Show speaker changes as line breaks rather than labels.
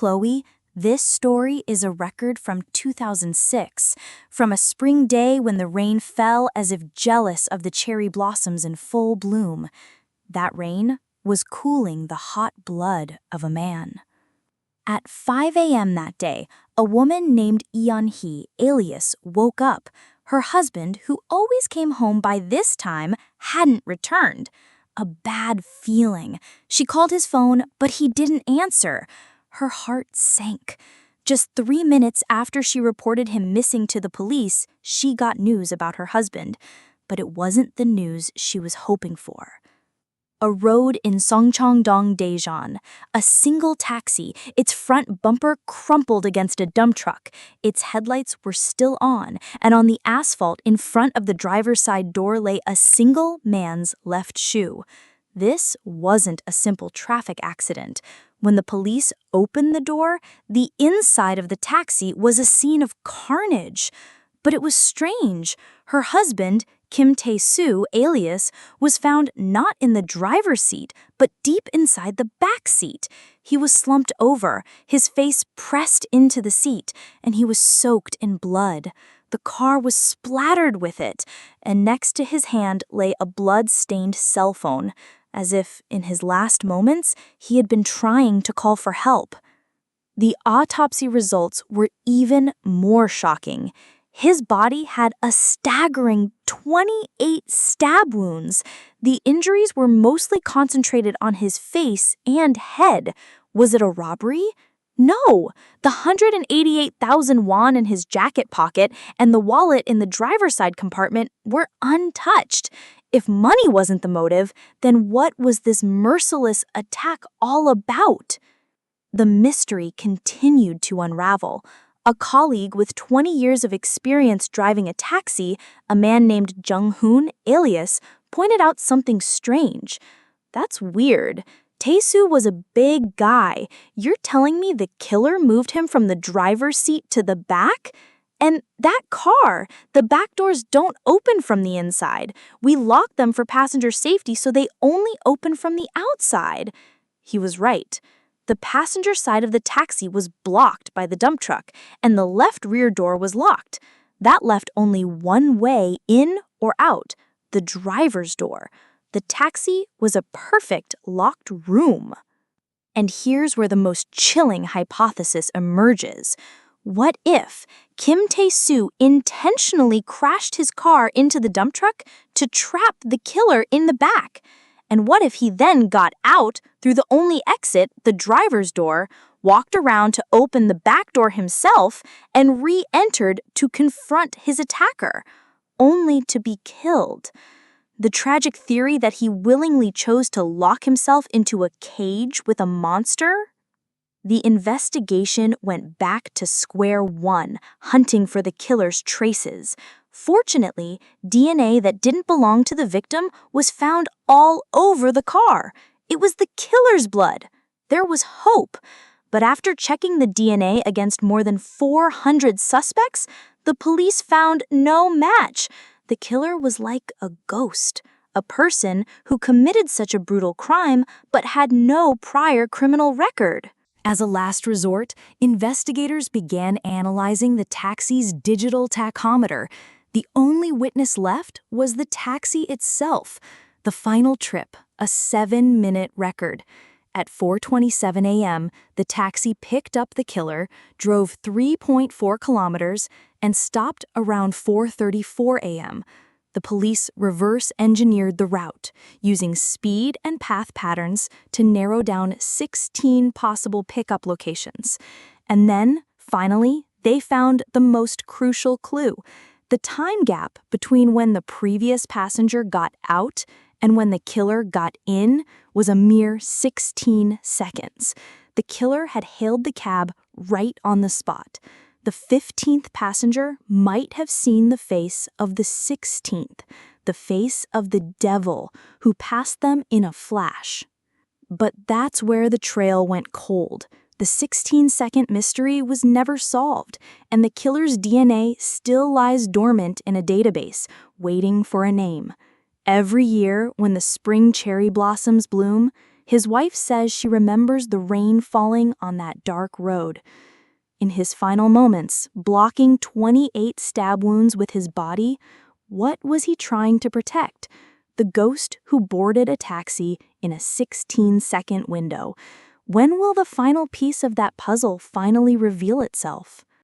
Chloe. This story is a record from 2006, from a spring day when the rain fell as if jealous of the cherry blossoms in full bloom. That rain was cooling the hot blood of a man. At 5 a.m. that day, a woman named Yeon-hee, alias, woke up. Her husband, who always came home by this time, hadn't returned. A bad feeling. She called his phone, but he didn't answer. Her heart sank. Just 3 minutes after she reported him missing to the police, she got news about her husband. But it wasn't the news she was hoping for. A road in Songcheong-dong, Daejeon. A single taxi, its front bumper crumpled against a dump truck. Its headlights were still on the asphalt in front of the driver's side door lay a single man's left shoe. This wasn't a simple traffic accident. When the police opened the door, the inside of the taxi was a scene of carnage. But it was strange. Her husband, Kim Tae-soo, alias, was found not in the driver's seat, but deep inside the back seat. He was slumped over, his face pressed into the seat, and he was soaked in blood. The car was splattered with it, and next to his hand lay a blood-stained cell phone, as if, in his last moments, he had been trying to call for help. The autopsy results were even more shocking. His body had a staggering 28 stab wounds. The injuries were mostly concentrated on his face and head. Was it a robbery? No, the 188,000 won in his jacket pocket and the wallet in the driver's side compartment were untouched. If money wasn't the motive, then what was this merciless attack all about? The mystery continued to unravel. A colleague with 20 years of experience driving a taxi, a man named Jung-hoon, alias, pointed out something strange. That's weird. Tae-soo was a big guy. You're telling me the killer moved him from the driver's seat to the back? And that car, the back doors don't open from the inside. We lock them for passenger safety, so they only open from the outside. He was right. The passenger side of the taxi was blocked by the dump truck, and the left rear door was locked. That left only one way in or out, the driver's door. The taxi was a perfect locked room. And here's where the most chilling hypothesis emerges. What if Kim Tae-soo intentionally crashed his car into the dump truck to trap the killer in the back? And what if he then got out through the only exit, the driver's door, walked around to open the back door himself, and re-entered to confront his attacker, only to be killed? The tragic theory that he willingly chose to lock himself into a cage with a monster? The investigation went back to square one, hunting for the killer's traces. Fortunately, DNA that didn't belong to the victim was found all over the car. It was the killer's blood. There was hope. But after checking the DNA against more than 400 suspects, the police found no match. The killer was like a ghost, a person who committed such a brutal crime but had no prior criminal record. As a last resort, investigators began analyzing the taxi's digital tachometer. The only witness left was the taxi itself. The final trip, a 7-minute record. At 4:27 a.m., the taxi picked up the killer, drove 3.4 kilometers, and stopped around 4:34 a.m. The police reverse-engineered the route, using speed and path patterns to narrow down 16 possible pickup locations. And then, finally, they found the most crucial clue. The time gap between when the previous passenger got out and when the killer got in was a mere 16 seconds. The killer had hailed the cab right on the spot. The 15th passenger might have seen the face of the 16th, the face of the devil who passed them in a flash. But that's where the trail went cold. The 16-second mystery was never solved, and the killer's DNA still lies dormant in a database, waiting for a name. Every year, when the spring cherry blossoms bloom, His wife says she remembers the rain falling on that dark road. In his final moments, blocking 28 stab wounds with his body, what was he trying to protect? The ghost who boarded a taxi in a 16-second window. When will the final piece of that puzzle finally reveal itself?